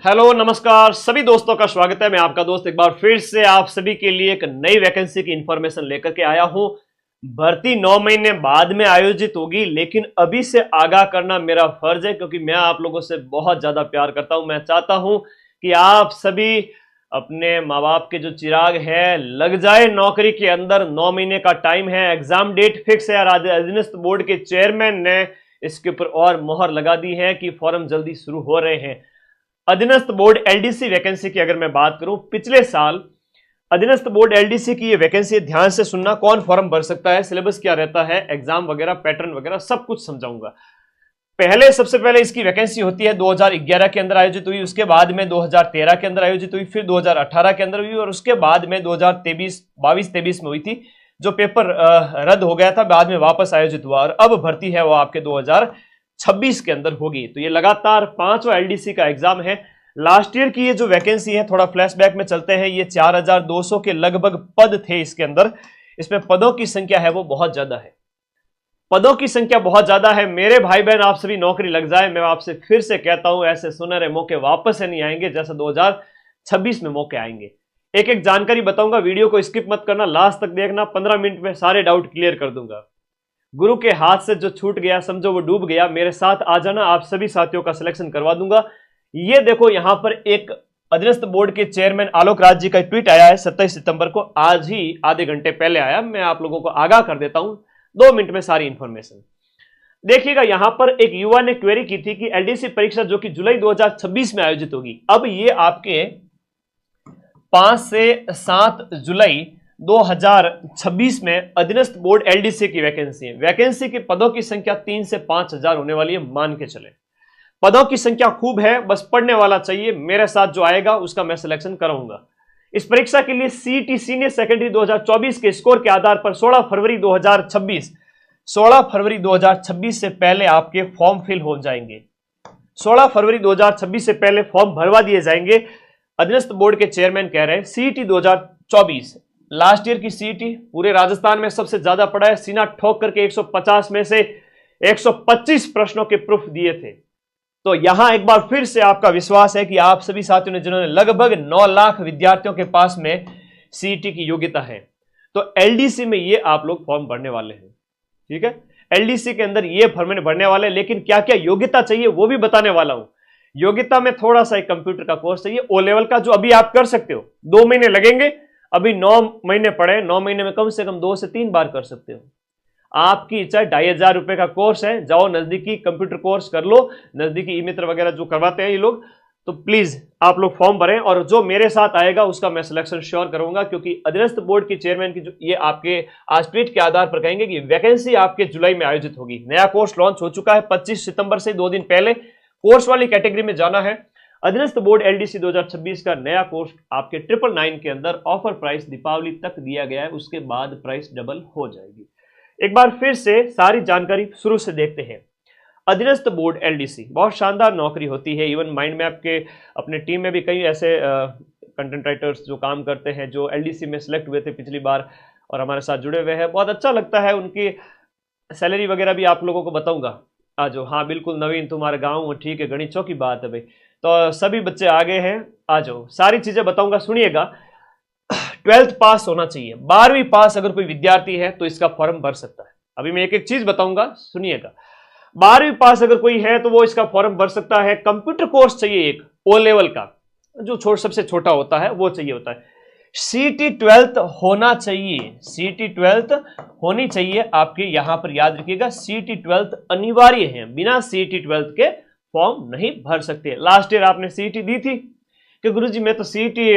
Hello नमस्कार सभी दोस्तों का स्वागत है। मैं आपका दोस्त एक बार फिर से आप सभी के लिए एक नई वैकेंसी की इंफॉर्मेशन लेकर के आया हूं। भर्ती 9 महीने बाद में आयोजित होगी, लेकिन अभी से आगाह करना मेरा फर्ज है क्योंकि मैं आप लोगों से बहुत ज्यादा प्यार करता हूं। मैं चाहता हूं कि आप सभी अपने माँ बाप के जो चिराग है लग जाए नौकरी के अंदर। 9 महीने का टाइम है, एग्जाम डेट फिक्स है और अधीनस्थ बोर्ड के चेयरमैन ने इसके ऊपर और मोहर लगा दी है कि फॉर्म जल्दी शुरू हो रहे हैं। अधीनस्थ बोर्ड एलडीसी वैकेंसी की अगर मैं बात करूं, पिछले साल अधीनस्थ बोर्ड एलडीसी की ये वैकेंसी, ध्यान से सुनना, कौन फॉर्म भर सकता है, सिलेबस क्या रहता है, एग्जाम वगैरह, पैटर्न वगैरह सब कुछ समझाऊंगा। सबसे पहले इसकी वैकेंसी होती है 2011 के अंदर आयोजित हुई, उसके बाद में 2013 के अंदर आयोजित हुई, फिर 2018 के अंदर हुई और उसके बाद में 2022-23 में हुई थी। जो पेपर रद्द हो गया था बाद में वापस आयोजित हुआ और अब भर्ती है वो आपके 2026 के अंदर होगी। तो ये लगातार 5वां एलडीसी का एग्जाम है। लास्ट ईयर की ये जो वैकेंसी है, थोड़ा फ्लैशबैक में चलते हैं, ये 4200 के लगभग पद थे इसके अंदर। इसमें पदों की संख्या है वो बहुत ज्यादा है, पदों की संख्या बहुत ज्यादा है। मेरे भाई बहन आप सभी नौकरी लग जाए। मैं आपसे फिर से कहता हूं, ऐसे सुनहरे मौके वापस से नहीं आएंगे जैसा 2026 में मौके आएंगे। एक एक जानकारी बताऊंगा, वीडियो को स्किप मत करना, लास्ट तक देखना। 15 मिनट में सारे डाउट क्लियर कर दूंगा। गुरु के हाथ से जो छूट गया समझो वो डूब गया, मेरे साथ आ जाना, आप सभी साथियों का सिलेक्शन करवा दूंगा। ये देखो यहां पर एक अधीनस्थ बोर्ड के चेयरमैन आलोक राज जी का ट्वीट आया है 27 सितंबर को, आज ही आधे घंटे पहले आया। मैं आप लोगों को आगाह कर देता हूं 2 मिनट में सारी इंफॉर्मेशन। देखिएगा, यहां पर एक युवा ने क्वेरी की थी कि एलडीसी परीक्षा जो कि जुलाई 2026 में आयोजित होगी, अब ये आपके 5 से 7 जुलाई 2026 में अधीनस्थ बोर्ड एलडीसी की वैकेंसी है। वैकेंसी के पदों की संख्या 3 से 5000 होने वाली है, मान के चले। पदों की संख्या खूब है, बस पढ़ने वाला चाहिए। मेरे साथ जो आएगा उसका मैं सिलेक्शन कराऊंगा। इस परीक्षा के लिए सीईटी सीनियर सेकेंडरी 2024 के स्कोर के आधार पर 16 फरवरी 2026 से पहले आपके फॉर्म फिल हो जाएंगे। 16 फरवरी 2026 से पहले फॉर्म भरवा दिए जाएंगे। अधीनस्थ बोर्ड के चेयरमैन कह रहे हैं सीईटी 2024, लास्ट ईयर की सीईटी पूरे राजस्थान में सबसे ज्यादा पड़ा है। सीना ठोक करके 150 में से 125 प्रश्नों के प्रूफ दिए थे। तो यहां एक बार फिर से आपका विश्वास है कि आप सभी साथियों ने, जिन्होंने लगभग 9 लाख विद्यार्थियों के पास में सीईटी की योग्यता है, तो एलडीसी में ये आप लोग फॉर्म भरने वाले हैं। ठीक है, एलडीसी के अंदर ये फॉर्म भरने वाले, लेकिन क्या क्या योग्यता चाहिए वो भी बताने वाला हूं। योग्यता में थोड़ा सा एक कंप्यूटर का कोर्स चाहिए, ओ लेवल का, जो अभी आप कर सकते हो। 2 महीने लगेंगे, अभी 9 महीने पड़े, 9 महीने में कम से कम 2 से 3 बार कर सकते हो। आपकी इच्छा, 2500 रुपए का कोर्स है, जाओ नजदीकी कंप्यूटर कोर्स कर लो, नजदीकी ई मित्र वगैरह जो करवाते हैं ये लोग। तो प्लीज आप लोग फॉर्म भरें और जो मेरे साथ आएगा उसका मैं सिलेक्शन श्योर करूंगा, क्योंकि अधीनस्थ बोर्ड की चेयरमैन की जो ये आपके आज ट्वीट के आधार पर कहेंगे कि वैकेंसी आपके जुलाई में आयोजित होगी। नया कोर्स लॉन्च हो चुका है 25 सितंबर से 2 दिन पहले। कोर्स वाली कैटेगरी में जाना है। अधीनस्थ बोर्ड एलडीसी 2026 का नया कोर्स आपके 999 के अंदर ऑफर प्राइस दीपावली तक दिया गया है, उसके बाद प्राइस डबल हो जाएगी। एक बार फिर से सारी जानकारी शुरू से देखते हैं। अधीनस्थ बोर्ड एलडीसी बहुत शानदार नौकरी होती है। इवन माइंड मैप के अपने टीम में भी कई ऐसे कंटेंट राइटर्स जो काम करते हैं, जो एलडीसी में सिलेक्ट हुए थे पिछली बार और हमारे साथ जुड़े हुए हैं। बहुत अच्छा लगता है। उनकी सैलरी वगैरह भी आप लोगों को बताऊंगा। आ जाओ। हाँ बिल्कुल, नवीन तुम्हारे गाँव, ठीक है, गणितों की बात है भाई। तो सभी बच्चे आगे हैं, आ जाओ, सारी चीजें बताऊंगा, सुनिएगा। 12th पास होना चाहिए, 12वीं पास अगर कोई विद्यार्थी है तो इसका फॉर्म भर सकता है। अभी मैं एक एक चीज बताऊंगा, सुनिएगा। 12वीं पास अगर कोई है तो वो इसका फॉर्म भर सकता है। कंप्यूटर कोर्स चाहिए एक ओ लेवल का, जो सबसे छोटा होता है वो चाहिए होता है। सीटी 12th होना चाहिए, सीटी 12th होनी चाहिए आपके। यहां पर याद रखिएगा, सीटी 12th अनिवार्य है, बिना सीटी 12th के फॉर्म नहीं भर सकते। लास्ट ईयर आपने सीटी दी थी कि गुरुजी मैं तो सीटी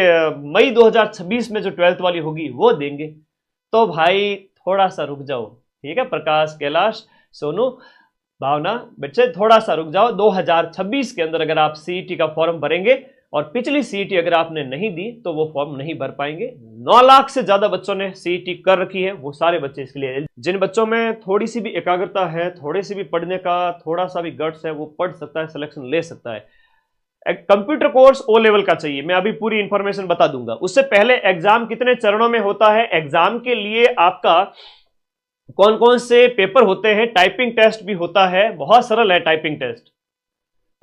मई 2026 में जो 12th वाली होगी वो देंगे, तो भाई थोड़ा सा रुक जाओ। ठीक है, प्रकाश, कैलाश, सोनू, भावना, बच्चे थोड़ा सा रुक जाओ। 2026 के अंदर अगर आप सीईटी का फॉर्म भरेंगे और पिछली सीईटी अगर आपने नहीं दी तो वो फॉर्म नहीं भर पाएंगे। 9 लाख से ज्यादा बच्चों ने सीईटी कर रखी है, वो सारे बच्चे इसके लिए। जिन बच्चों में थोड़ी सी भी एकाग्रता है, थोड़े से भी पढ़ने का थोड़ा सा भी गट्स है, वो पढ़ सकता है, सिलेक्शन ले सकता है। कंप्यूटर कोर्स ओ लेवल का चाहिए, मैं अभी पूरी इंफॉर्मेशन बता दूंगा। उससे पहले एग्जाम कितने चरणों में होता है, एग्जाम के लिए आपका कौन कौन से पेपर होते हैं, टाइपिंग टेस्ट भी होता है, बहुत सरल है टाइपिंग टेस्ट।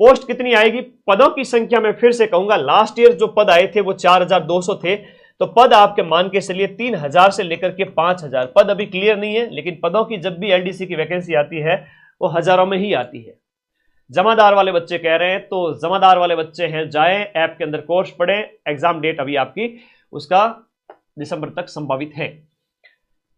पोस्ट कितनी आएगी, पदों की संख्या मैं फिर से कहूंगा, लास्ट ईयर जो पद आए थे वो 4200 थे, तो पद आपके मान के चलिए 3000 से लेकर के 5000 पद अभी क्लियर नहीं है, लेकिन पदों की जब भी एलडीसी की वैकेंसी आती है वो हजारों में ही आती है। जमादार वाले बच्चे कह रहे हैं, तो जमादार वाले बच्चे हैं, जाएं ऐप के अंदर कोर्स पढ़ें, एग्जाम डेट अभी आपकी उसका दिसंबर तक संभावित है।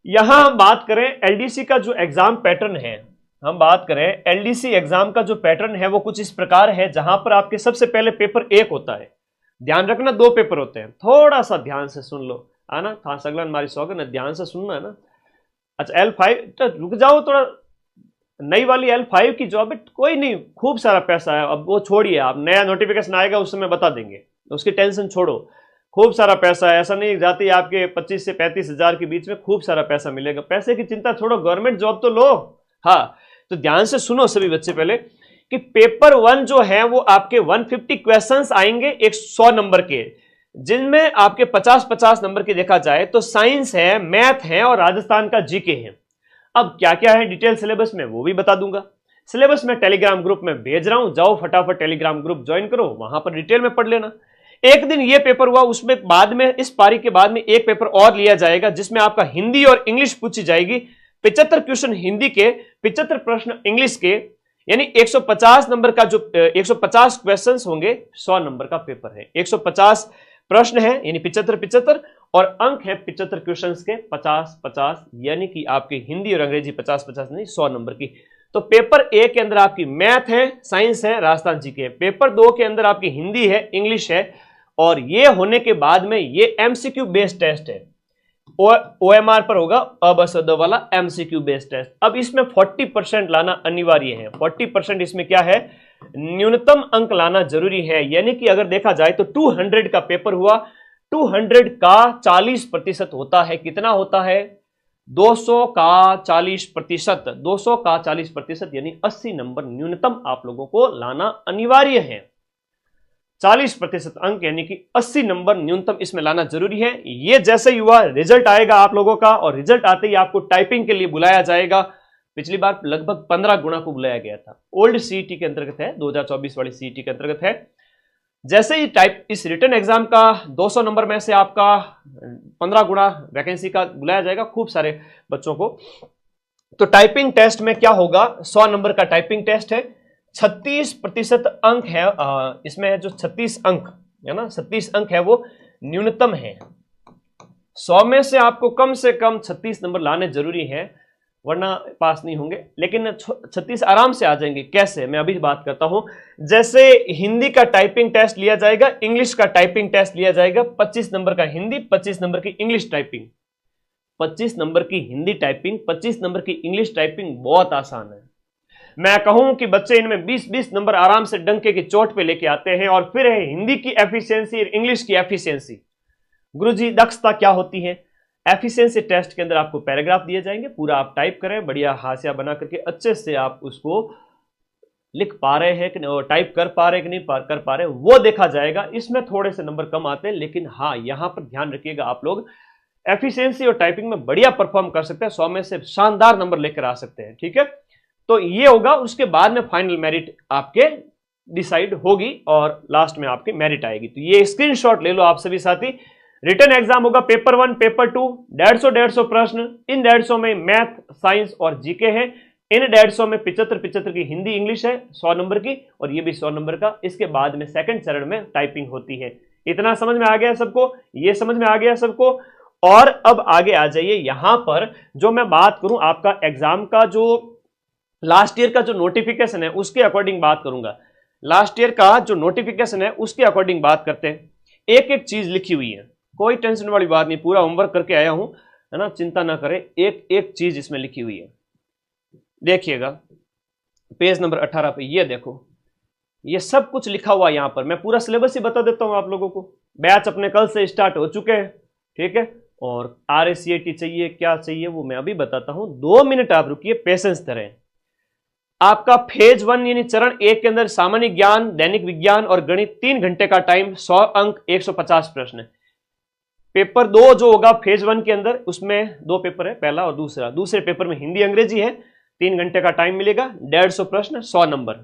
यहां हम बात करें एलडीसी का जो एग्जाम पैटर्न है, हम बात करें एलडीसी एग्जाम का जो पैटर्न है वो कुछ इस प्रकार है, जहां पर आपके सबसे पहले पेपर 1 होता है, ध्यान रखना 2 पेपर होते हैं, थोड़ा सा ध्यान से सुन लो, है ना, था सगलन मारी सौगन है, ध्यान से सुनना है ना। अच्छा L5 तो रुक जाओ थोड़ा, नई वाली L5 की जॉब है, कोई नहीं, खूब सारा पैसा है, अब वो छोड़िए, आप नया नोटिफिकेशन आएगा उस समय बता देंगे, उसकी टेंशन छोड़ो, खूब सारा पैसा है, ऐसा नहीं जाती आपके 25 से 35 हजार के बीच में खूब सारा पैसा मिलेगा, पैसे की चिंता छोड़ो, गवर्नमेंट जॉब तो लो। हाँ, तो ध्यान से सुनो सभी बच्चे पहले कि पेपर 1 जो है वो आपके 150 क्वेश्चंस आएंगे 100 नंबर के, जिनमें आपके 50-50 नंबर के देखा जाए तो साइंस है, मैथ है और राजस्थान का जीके है। अब क्या क्या है डिटेल सिलेबस में वो भी बता दूंगा, सिलेबस में टेलीग्राम ग्रुप में भेज रहा हूं, जाओ फटाफट टेलीग्राम ग्रुप ज्वाइन करो, वहां पर डिटेल में पढ़ लेना। एक दिन ये पेपर हुआ, उसमें बाद में इस पारी के बाद में एक पेपर और लिया जाएगा जिसमें आपका हिंदी और इंग्लिश पूछी जाएगी, 75 क्वेश्चन हिंदी के, 75 प्रश्न इंग्लिश के, यानी 150 नंबर का जो 150 क्वेश्चंस होंगे, 100 नंबर का पेपर है, 150 प्रश्न है यानी 75 और अंक है 75 क्वेश्चंस के 50-50, यानी कि आपकी हिंदी और अंग्रेजी 50-50 नहीं 100 नंबर की। तो पेपर 1 के अंदर आपकी मैथ है, साइंस है, राजस्थान जीके है, पेपर 2 के अंदर आपकी हिंदी है, इंग्लिश है, और ये होने के बाद में ये एमसीक्यू बेस्ड टेस्ट है, ओएमआर पर होगा, अबसद वाला एमसीक्यू बेस्ड टेस्ट। अब इसमें 40% लाना अनिवार्य है, 40% इसमें क्या है, न्यूनतम अंक लाना जरूरी है, यानी कि अगर देखा जाए तो 200 का पेपर हुआ, 200 का 40% होता है, कितना होता है, 200 का 40%, 200 का 40% यानी 80 नंबर न्यूनतम आप लोगों को लाना अनिवार्य है, 40% अंक यानी कि 80 नंबर न्यूनतम इसमें लाना जरूरी है। ये जैसे ही हुआ रिजल्ट आएगा आप लोगों का, और रिजल्ट आते ही आपको टाइपिंग के लिए बुलाया जाएगा, पिछली बार लगभग 15 गुना को बुलाया गया था, ओल्ड सीईटी के अंतर्गत है, 2024 वाली सीईटी के अंतर्गत है। जैसे ही टाइप इस रिटन एग्जाम का 200 नंबर में से आपका 15 गुना वैकेंसी का बुलाया जाएगा खूब सारे बच्चों को, तो टाइपिंग टेस्ट में क्या होगा, 100 नंबर का टाइपिंग टेस्ट है, 36% अंक है, इसमें जो 36 अंक है ना, 36 अंक है वो न्यूनतम है, 100 में से आपको कम से कम 36 नंबर लाने जरूरी है, वरना पास नहीं होंगे। लेकिन 36 आराम से आ जाएंगे, कैसे, मैं अभी बात करता हूं। जैसे हिंदी का टाइपिंग टेस्ट लिया जाएगा, इंग्लिश का टाइपिंग टेस्ट लिया जाएगा, 25 नंबर का हिंदी, 25 नंबर की इंग्लिश टाइपिंग, 25 नंबर की हिंदी टाइपिंग, 25 नंबर की इंग्लिश टाइपिंग, बहुत आसान है। मैं कहूं कि बच्चे इनमें 20-20 नंबर आराम से डंके की चोट पे लेके आते हैं। और फिर है हिंदी की एफिशिएंसी और इंग्लिश की एफिशिएंसी। गुरुजी दक्षता क्या होती है, एफिशिएंसी टेस्ट के अंदर आपको पैराग्राफ दिए जाएंगे, पूरा आप टाइप करें, बढ़िया हाशिया बना करके अच्छे से आप उसको लिख पा रहे हैं कि नहीं, टाइप कर पा रहे हैं कि नहीं कर पा रहे, वो देखा जाएगा। इसमें थोड़े से नंबर कम आते हैं, लेकिन हाँ यहां पर ध्यान रखिएगा, आप लोग एफिशिएंसी और टाइपिंग में बढ़िया परफॉर्म कर सकते हैं, 100 में से शानदार नंबर लेकर आ सकते हैं, ठीक है। तो ये होगा, उसके बाद में फाइनल मेरिट आपके डिसाइड होगी और लास्ट में आपकी मेरिट आएगी। तो ये स्क्रीनशॉट ले लो आप सभी साथी। रिटन एग्जाम होगा पेपर 1, पेपर 2, 150 प्रश्न, इन 150 में मैथ, साइंस और जीके है, इन 150 में 75 की हिंदी इंग्लिश है 100 नंबर की, और ये भी 100 नंबर का। इसके बाद में सेकंड चरण में टाइपिंग होती है। इतना समझ में आ गया सबको, ये समझ में आ गया सबको। और अब आगे आ जाइए, यहां पर जो मैं बात करूं आपका एग्जाम का जो लास्ट ईयर का जो नोटिफिकेशन है उसके अकॉर्डिंग बात करूंगा। लास्ट ईयर का जो नोटिफिकेशन है उसके अकॉर्डिंग बात करते हैं। एक एक चीज लिखी हुई है, कोई टेंशन वाली बात नहीं, पूरा होमवर्क करके आया हूं, है ना, चिंता ना करें। एक एक चीज इसमें लिखी हुई है, देखिएगा पेज नंबर 18 पे, ये देखो, ये सब कुछ लिखा हुआ यहां पर। मैं पूरा सिलेबस ही बता देता हूं आप लोगों को। बैच अपने कल से स्टार्ट हो चुके हैं, ठीक है। और RACAT चाहिए, क्या चाहिए वो मैं अभी बताता हूं, 2 मिनट आप रुकिए, पेशेंस करें। आपका फेज 1 यानी चरण 1 के अंदर सामान्य ज्ञान, दैनिक विज्ञान और गणित 3 घंटे का टाइम, 100 अंक, 150 प्रश्न। पेपर 2 जो होगा फेज 1 के अंदर, उसमें 2 पेपर है, पहला और दूसरा। दूसरे पेपर में हिंदी अंग्रेजी है, 3 घंटे का टाइम मिलेगा, 150 प्रश्न, 100 नंबर।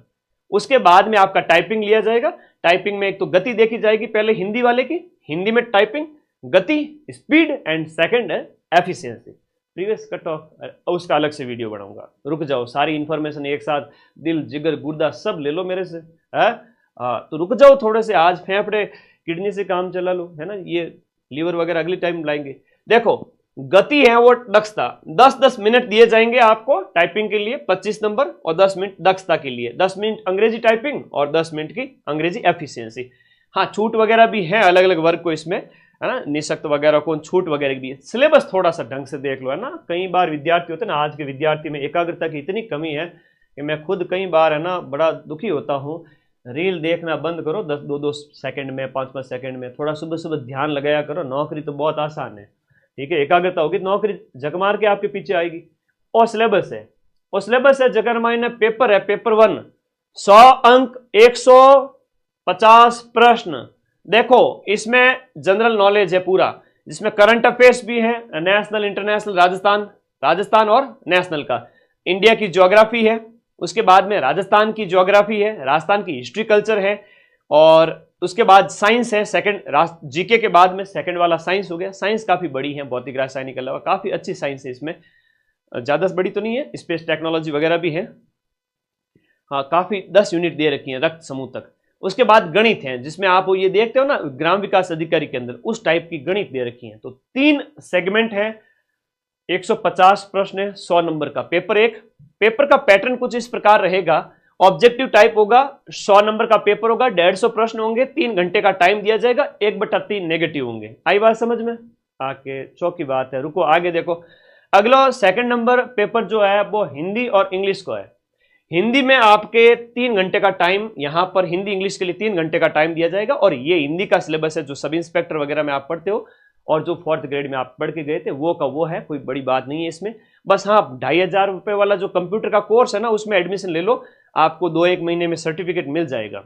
उसके बाद में आपका टाइपिंग लिया जाएगा। टाइपिंग में एक तो गति देखी जाएगी पहले हिंदी वाले की, हिंदी में टाइपिंग, गति, स्पीड एंड सेकंड है एफिशिएंसी। प्रीवियस कट ऑफ उसका अलग से वीडियो बनाऊंगा, रुक जाओ, सारी इंफॉर्मेशन एक साथ दिल जिगर गुर्दा सब ले लो मेरे से है। तो रुक जाओ थोड़े से, आज फेफड़े किडनी से काम चला लो, है ना, ये लीवर वगैरह अगली टाइम लाएंगे। देखो गति है वो दक्षता, 10-10 मिनट दिए जाएंगे आपको टाइपिंग के लिए 25 नंबर, और 10 मिनट दक्षता के लिए, 10 मिनट अंग्रेजी टाइपिंग और 10 मिनट की अंग्रेजी एफिशिएंसी। हाँ छूट वगैरह भी है अलग अलग वर्ग को इसमें, है ना, निःशक्त वगैरह को छूट वगैरह भी है। सिलेबस थोड़ा सा ढंग से देख लो, है ना, कई बार विद्यार्थी होते हैं ना, आज के विद्यार्थी में एकाग्रता की इतनी कमी है कि मैं खुद कई बार, है ना, बड़ा दुखी होता हूँ। रील देखना बंद करो 2-2 सेकंड में, 5-5 सेकंड में, थोड़ा सुबह सुबह ध्यान लगाया करो। नौकरी तो बहुत आसान है, ठीक है, एकाग्रता होगी नौकरी झक मार के आपके पीछे आएगी। और सिलेबस है, और सिलेबस है जगह मायने पेपर है, पेपर 1 100 अंक 150 प्रश्न। देखो इसमें जनरल नॉलेज है पूरा, जिसमें करंट अफेयर्स भी है, नेशनल इंटरनेशनल, राजस्थान और नेशनल का, इंडिया की ज्योग्राफी है, उसके बाद में राजस्थान की ज्योग्राफी है, राजस्थान की हिस्ट्री कल्चर है, और उसके बाद साइंस है सेकंड, जीके के बाद में सेकंड वाला साइंस हो गया। साइंस काफी बड़ी है, भौतिक रासायनिक के अलावा काफी अच्छी साइंस है इसमें, ज्यादा बड़ी तो नहीं है, स्पेस टेक्नोलॉजी वगैरह भी है। हाँ काफी 10 यूनिट दे रखी है रक्त समूह तक। उसके बाद गणित है, जिसमें आप ये देखते हो ना ग्राम विकास अधिकारी के अंदर, उस टाइप की गणित दे रखी है। तो 3 सेगमेंट है, 150 प्रश्न है, 100 नंबर का पेपर 1। पेपर का पैटर्न कुछ इस प्रकार रहेगा, ऑब्जेक्टिव टाइप होगा, 100 नंबर का पेपर होगा, 150 प्रश्न होंगे, 3 घंटे का टाइम दिया जाएगा, 1/3 नेगेटिव होंगे। आई बात समझ में? आके चौकी बात है, रुको आगे देखो। अगला सेकंड नंबर पेपर जो है वो हिंदी और इंग्लिश को है। हिंदी में आपके 3 घंटे का टाइम, यहां पर हिंदी इंग्लिश के लिए 3 घंटे का टाइम दिया जाएगा, और ये हिंदी का सिलेबस है जो सब इंस्पेक्टर वगैरह में आप पढ़ते हो, और जो 4th ग्रेड में आप पढ़ के गए थे वो का वो है, कोई बड़ी बात नहीं है इसमें। बस हाँ 2,500 रुपए वाला जो कंप्यूटर का कोर्स है ना, उसमें एडमिशन ले लो, आपको 2-1 महीने में सर्टिफिकेट मिल जाएगा।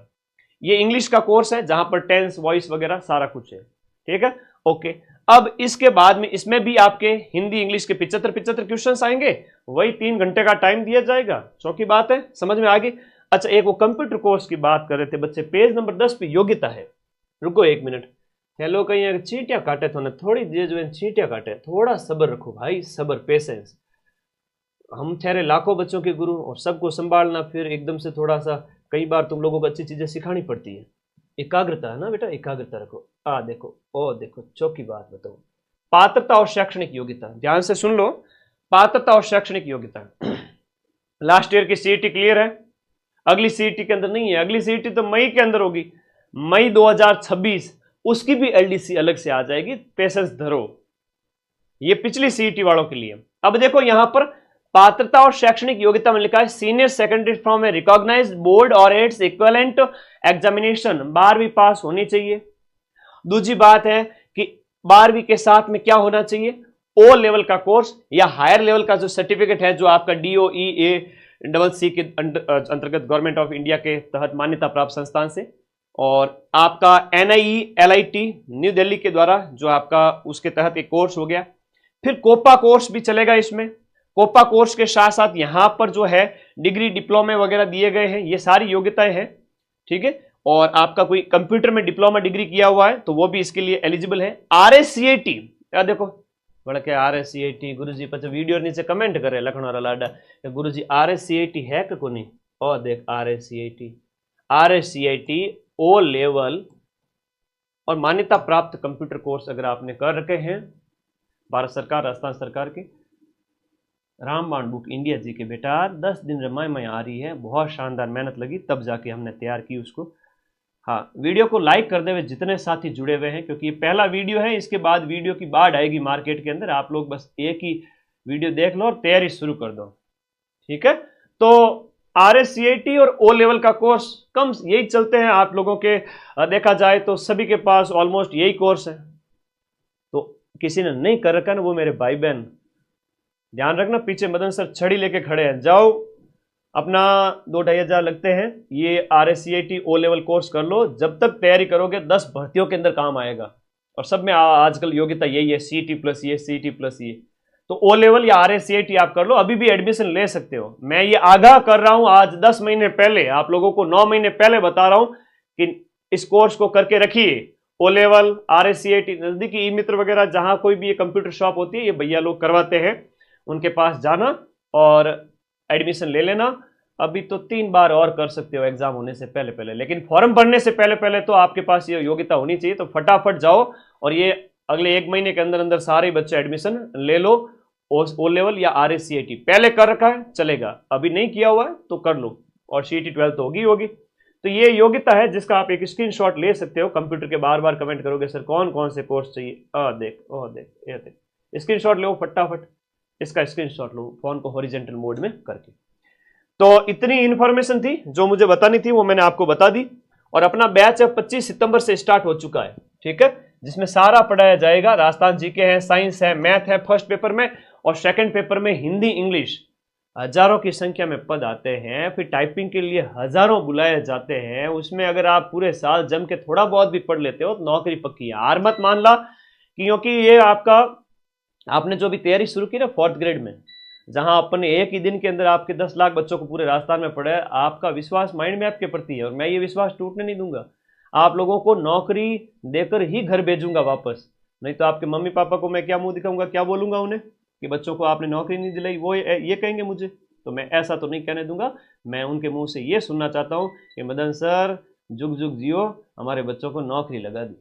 ये इंग्लिश का कोर्स है जहां पर टेंस, वॉइस वगैरह सारा कुछ है, ठीक है, ओके। अब इसके बाद में इसमें भी आपके हिंदी इंग्लिश के 75 क्वेश्चंस आएंगे, वही 3 घंटे का टाइम दिया जाएगा। चौकी बात है, समझ में आ गई? अच्छा एक वो कंप्यूटर कोर्स की बात कर रहे थे बच्चे, पेज नंबर 10 पे योग्यता है। रुको 1 मिनट, हेलो कहीं चींटियां काटे तो ना, थोड़ी देर जो चींटियां काटे, थोड़ा सब्र रखो भाई, सब्र, पेशेंस। हम ठहरे लाखों बच्चों के गुरु, और सबको संभालना, फिर एकदम से थोड़ा सा, कई बार तुम लोगों को अच्छी चीजें सिखानी पड़ती है। एकाग्रता है ना बेटा, एकाग्रता रखो। देखो, ओ देखो, चौकी बात बताओ, पात्रता और शैक्षणिक योग्यता, ध्यान से सुन लो। पात्रता और शैक्षणिक योग्यता, लास्ट ईयर की सीईटी क्लियर है, अगली सीईटी के अंदर नहीं है, अगली सीईटी तो मई के अंदर होगी, मई 2026, उसकी भी एलडीसी अलग से आ जाएगी, पेशेंस धरो। ये पिछली सीईटी वालों के लिए। अब देखो यहां पर पात्रता और शैक्षणिक योग्यता में लिखा है senior secondary from a recognised board और इट्स इक्विवेलेंट एग्जामिनेशन, 12वीं पास होनी चाहिए। दूसरी बात है कि 12वीं के साथ में क्या होना चाहिए, ओ लेवल का कोर्स या हायर लेवल का जो सर्टिफिकेट है, जो आपका DOE-A-CC के अंतर्गत गवर्नमेंट ऑफ इंडिया के तहत मान्यता प्राप्त संस्थान से, और आपका NIE-LIT न्यू दिल्ली के द्वारा जो आपका उसके तहत एक कोर्स हो गया। फिर कोपा कोर्स भी चलेगा इसमें। कोपा कोर्स के साथ साथ यहां पर जो है डिग्री, डिप्लोमे वगैरह दिए गए हैं, ये सारी योग्यताएं हैं, ठीक है। और आपका कोई कंप्यूटर में डिप्लोमा डिग्री किया हुआ है तो वो भी इसके लिए एलिजिबल है। RSCAT, यार देखो बड़ा क्या RSCAT, गुरुजी पचा वीडियो नीचे कमेंट करे लखनऊ लाडा, गुरुजी RSCAT है कि कोनी? और देख RSCAT ओ लेवल और मान्यता प्राप्त कंप्यूटर कोर्स अगर आपने कर रखे हैं, भारत सरकार, राजस्थान सरकार के, रामबाण बुक इंडिया जी के बेटा, 10 दिन रमाई में आ रही है, बहुत शानदार मेहनत लगी तब जाके हमने तैयार की उसको। हाँ वीडियो को लाइक कर दे हुए जितने साथी जुड़े हुए हैं, क्योंकि ये पहला वीडियो है, इसके बाद वीडियो की बाढ़ आएगी मार्केट के अंदर, आप लोग बस एक ही वीडियो देख लो और तैयारी शुरू कर दो, ठीक है। तो RSCAT और O लेवल का कोर्स कम यही चलते हैं आप लोगों के, देखा जाए तो सभी के पास ऑलमोस्ट यही कोर्स है। तो किसी ने नहीं कर रखा ना, वो मेरे भाई बहन ध्यान रखना, पीछे मदन सर छड़ी लेके खड़े हैं, जाओ अपना 2-2.5 हज़ार लगते हैं, ये RSCAT O लेवल कोर्स कर लो। जब तक तैयारी करोगे 10 भर्तियों के अंदर काम आएगा, और सब में आजकल योग्यता यही है, CET+E, CET+E। तो ओ लेवल या RACIT आप कर लो, अभी भी एडमिशन ले सकते हो। मैं ये आगाह कर रहा हूं आज 10 महीने पहले, आप लोगों को 9 महीने पहले बता रहा हूं कि इस कोर्स को करके रखिए। ओ लेवल, RACIT, नजदीकी ई मित्र वगैरह जहां कोई भी ये कंप्यूटर शॉप होती है, ये भैया लोग करवाते हैं, उनके पास जाना और एडमिशन ले लेना। अभी तो 3 बार और कर सकते हो एग्जाम होने से पहले पहले, लेकिन फॉर्म भरने से पहले पहले तो आपके पास ये योग्यता होनी चाहिए। तो फटाफट जाओ और ये अगले 1 महीने के अंदर अंदर सारे बच्चे एडमिशन ले लो। ओ लेवल या RACIT पहले कर रखा है चलेगा, अभी नहीं किया हुआ है तो कर लो, और CET 12 तो होगी। तो ये योग्यता है जिसका आप एक स्क्रीनशॉट ले सकते हो। कंप्यूटर के बार बार कमेंट करोगे सर कौन कौन से कोर्स चाहिए, ये देख, स्क्रीनशॉट लो फटाफट, इसका स्क्रीनशॉट लो फोन को हॉरिजॉन्टल मोड में करके। तो इतनी इंफॉर्मेशन थी जो मुझे बतानी थी, वो मैंने आपको बता दी। और अपना बैच अब 25 सितंबर से स्टार्ट हो चुका है, ठीक है, जिसमें सारा पढ़ाया जाएगा। राजस्थान जीके है, साइंस है, मैथ है फर्स्ट पेपर में, और सेकंड पेपर में हिंदी इंग्लिश। हजारों की संख्या में पद आते हैं, फिर टाइपिंग के लिए हजारों बुलाए जाते हैं। उसमें अगर आप पूरे साल जम के थोड़ा बहुत भी पढ़ लेते हो तो नौकरी पक्की है, हार मत मान ला। क्योंकि ये आपने जो भी तैयारी शुरू की ना 4th ग्रेड में, जहां अपन एक ही दिन के अंदर आपके 10 लाख बच्चों को पूरे राजस्थान में पढ़े, आपका विश्वास माइंड में आपके प्रति है, और मैं ये विश्वास टूटने नहीं दूंगा। आप लोगों को नौकरी देकर ही घर भेजूंगा वापस, नहीं तो आपके मम्मी पापा को मैं क्या मुंह दिखाऊंगा, क्या बोलूंगा उन्हें कि बच्चों को आपने नौकरी नहीं दिलाई, वो ये कहेंगे मुझे। तो मैं ऐसा तो नहीं कहने दूंगा। मैं उनके मुंह से ये सुनना चाहता हूं कि मदन सर जुग जुग जियो, हमारे बच्चों को नौकरी लगा दी।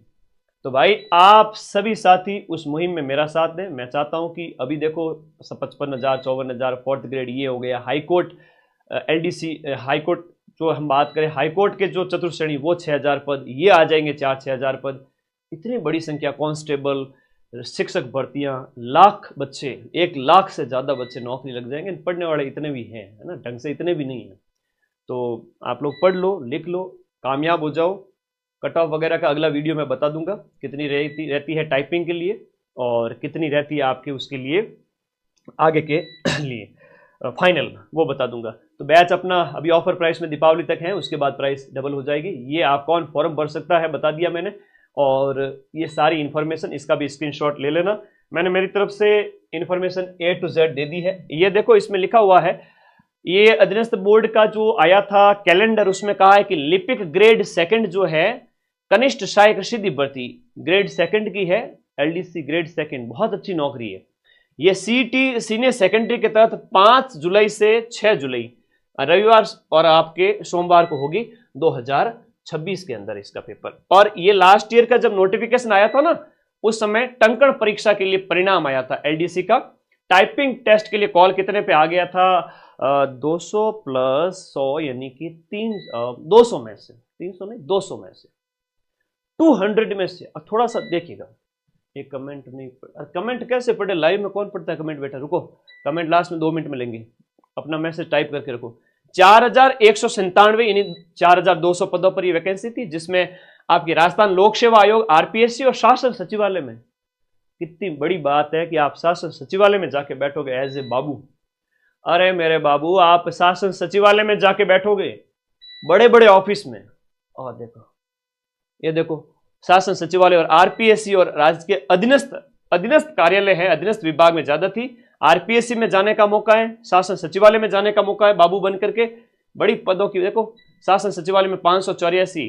तो भाई आप सभी साथी उस मुहिम में मेरा साथ दें। मैं चाहता हूं कि अभी देखो 55,000 54,000 4th ग्रेड ये हो गया, हाईकोर्ट LDC हाईकोर्ट जो हम बात करें, हाईकोर्ट के जो चतुर्थ श्रेणी वो 6,000 पद ये आ जाएंगे, 4-6,000 पद, इतनी बड़ी संख्या। कांस्टेबल, शिक्षक भर्तियां, लाख बच्चे, 1 लाख से ज्यादा बच्चे नौकरी लग जाएंगे। पढ़ने वाले इतने भी हैं, है ना, ढंग से इतने भी नहीं है। तो आप लोग पढ़ लो, लिख लो, कामयाब हो जाओ। कट ऑफ वगैरह का अगला वीडियो मैं बता दूंगा, कितनी रहती है टाइपिंग के लिए और कितनी रहती है आपके उसके लिए आगे के लिए फाइनल, वो बता दूंगा। तो बैच अपना अभी ऑफर प्राइस में दीपावली तक है, उसके बाद प्राइस डबल हो जाएगी। ये आप कौन फॉर्म भर सकता है बता दिया मैंने, और ये सारी इन्फॉर्मेशन, इसका भी स्क्रीनशॉट ले लेना। मैंने मेरी तरफ से इन्फॉर्मेशन A to Z दे दी है। ये देखो इसमें लिखा हुआ है, ये अधीनस्थ बोर्ड का जो आया था कैलेंडर, उसमें कहा है कि लिपिक ग्रेड 2 जो है, कनिष्ठ सहायक सिद्धि भर्ती ग्रेड 2 की है, LDC ग्रेड 2, बहुत अच्छी नौकरी है। ये CET सीनियर सेकेंडरी के तहत 5 जुलाई से 6 जुलाई रविवार और आपके सोमवार को होगी 2026 के अंदर इसका पेपर। और ये लास्ट ईयर का जब नोटिफिकेशन आया था ना, उस समय टंकण परीक्षा के लिए परिणाम आया था LDC का। टाइपिंग टेस्ट के लिए कॉल कितने पे आ गया था, 200 प्लस 100 यानी कि 200 में से, 300 नहीं 200 में से 200 में से। थोड़ा सा देखिएगा, एक कमेंट नहीं कमेंट कैसे पढ़े, लाइव में कौन पढ़ता है कमेंट, बेटा रुको, कमेंट लास्ट में 2 मिनट में लेंगे। अपना मैसेज टाइप करके रखो। 4,197 यानी 4,200 पदों पर ये वैकेंसी थी, जिसमें आपकी राजस्थान लोक सेवा आयोग, RPSC और शासन सचिवालय में। कितनी बड़ी बात है कि आप शासन सचिवालय में जाके बैठोगे एज ए बाबू। अरे मेरे बाबू, आप शासन सचिवालय में जाके बैठोगे, बड़े बड़े ऑफिस में। और देखो, ये देखो शासन सचिवालय और RPSC और राज्य के अधीनस्थ कार्यालय है, अधीनस्थ विभाग में ज्यादा थी। RPSC में जाने का मौका है, शासन सचिवालय में जाने का मौका है बाबू बन करके। बड़ी पदों की देखो, शासन सचिवालय में 584,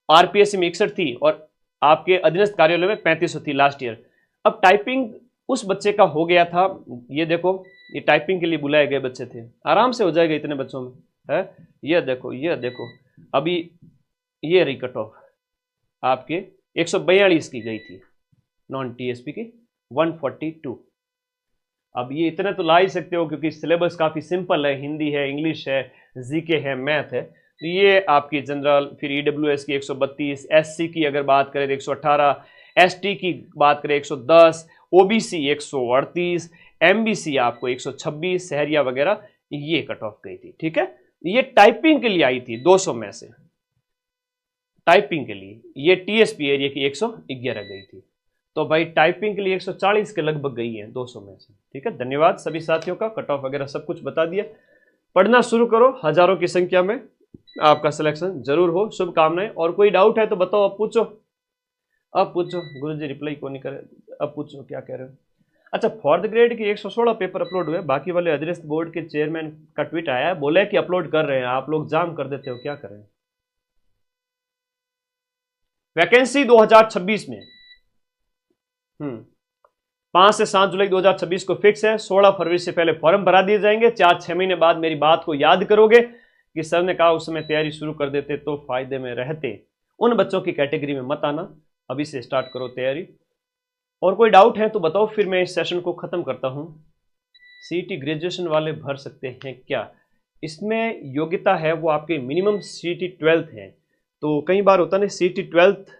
RPSC में 61 थी, और आपके अधीनस्थ कार्यालय में 3500 थी लास्ट ईयर। अब टाइपिंग उस बच्चे का हो गया था, ये देखो, ये टाइपिंग के लिए बुलाए गए बच्चे थे, आराम से हो जाएगा इतने बच्चों में, है। ये देखो अभी ये रही कट ऑफ आपके 142 की गई थी, नॉन TSP की 142। अब ये इतने तो ला ही सकते हो क्योंकि सिलेबस काफी सिंपल है, हिंदी है, इंग्लिश है, जीके है, मैथ है। तो ये आपकी जनरल, फिर EWS की 132, SC की अगर बात करें तो 118, ST की बात करें 110, OBC 138, MBC आपको 126, शहरिया वगैरह, ये कट ऑफ गई थी, ठीक है। ये टाइपिंग के लिए आई थी 200 में से, टाइपिंग के लिए। ये TSP एरिया की 111 गई थी। तो भाई टाइपिंग के लिए 140 के लगभग गई है 200 में से, ठीक है। धन्यवाद सभी साथियों का, कट ऑफ वगैरह सब कुछ बता दिया। पढ़ना शुरू करो, हजारों की संख्या में आपका सिलेक्शन जरूर हो, शुभकामनाएं। और कोई डाउट है तो बताओ, अब पूछो, गुरुजी रिप्लाई क्यों नहीं करे, अब पूछो क्या कह रहे हो। अच्छा, फोर्थ ग्रेड की 116 पेपर अपलोड हुए, बाकी वाले अधीनस्थ बोर्ड के चेयरमैन का ट्वीट आया है, बोले कि अपलोड कर रहे हैं, आप लोग जाम कर देते हो, क्या करें। वैकेंसी 2026 में 5 से 7 जुलाई 2026 को फिक्स है। 16 फरवरी से पहले फॉर्म भरा दिए जाएंगे। 4-6 महीने बाद मेरी बात को याद करोगे कि सर ने कहा उस समय तैयारी शुरू कर देते तो फायदे में रहते। उन बच्चों की कैटेगरी में मत आना, अभी से स्टार्ट करो तैयारी। और कोई डाउट है तो बताओ, फिर मैं इस सेशन को खत्म करता हूं। सीईटी ग्रेजुएशन वाले भर सकते हैं क्या? इसमें योग्यता है वो आपके मिनिमम सीईटी 12th है। तो कई बार होता है ना, सीईटी 12th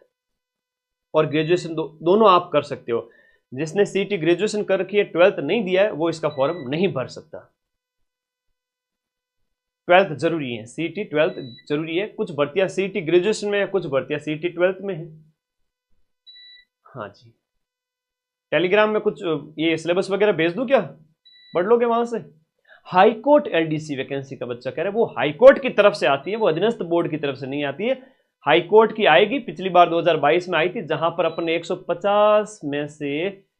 और ग्रेजुएशन दोनों आप कर सकते हो। जिसने सीईटी ग्रेजुएशन कर रखी है, 12th नहीं दिया है, वो इसका फॉर्म नहीं भर सकता। 12th जरूरी है, सीईटी 12th जरूरी है। कुछ भर्तियां सीईटी ग्रेजुएशन में है, कुछ भर्तियां सीईटी 12th में है। हाँ जी, टेलीग्राम में कुछ ये सिलेबस वगैरह भेज दूं क्या, पढ़ लोगे वहां से? हाईकोर्ट एलडीसी वैकेंसी का बच्चा कह रहा है, वो हाईकोर्ट की तरफ से आती है, वो अधीनस्थ बोर्ड की तरफ से नहीं आती है। हाईकोर्ट की आएगी। पिछली बार 2022 में आई थी, जहां पर अपने 150 में से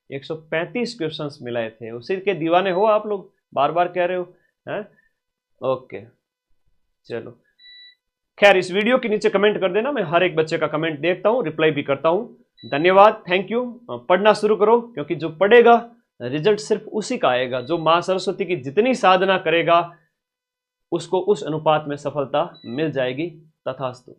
135 क्वेश्चंस मिलाए थे। उसी के दीवाने हो आप लोग, बार बार कह रहे हो हैं? ओके चलो, खैर इस वीडियो के नीचे कमेंट कर देना, मैं हर एक बच्चे का कमेंट देखता हूं, रिप्लाई भी करता हूं। धन्यवाद, थैंक यू। पढ़ना शुरू करो, क्योंकि जो पढ़ेगा रिजल्ट सिर्फ उसी का आएगा। जो मां सरस्वती की जितनी साधना करेगा उसको उस अनुपात में सफलता मिल जाएगी। तथास्तु।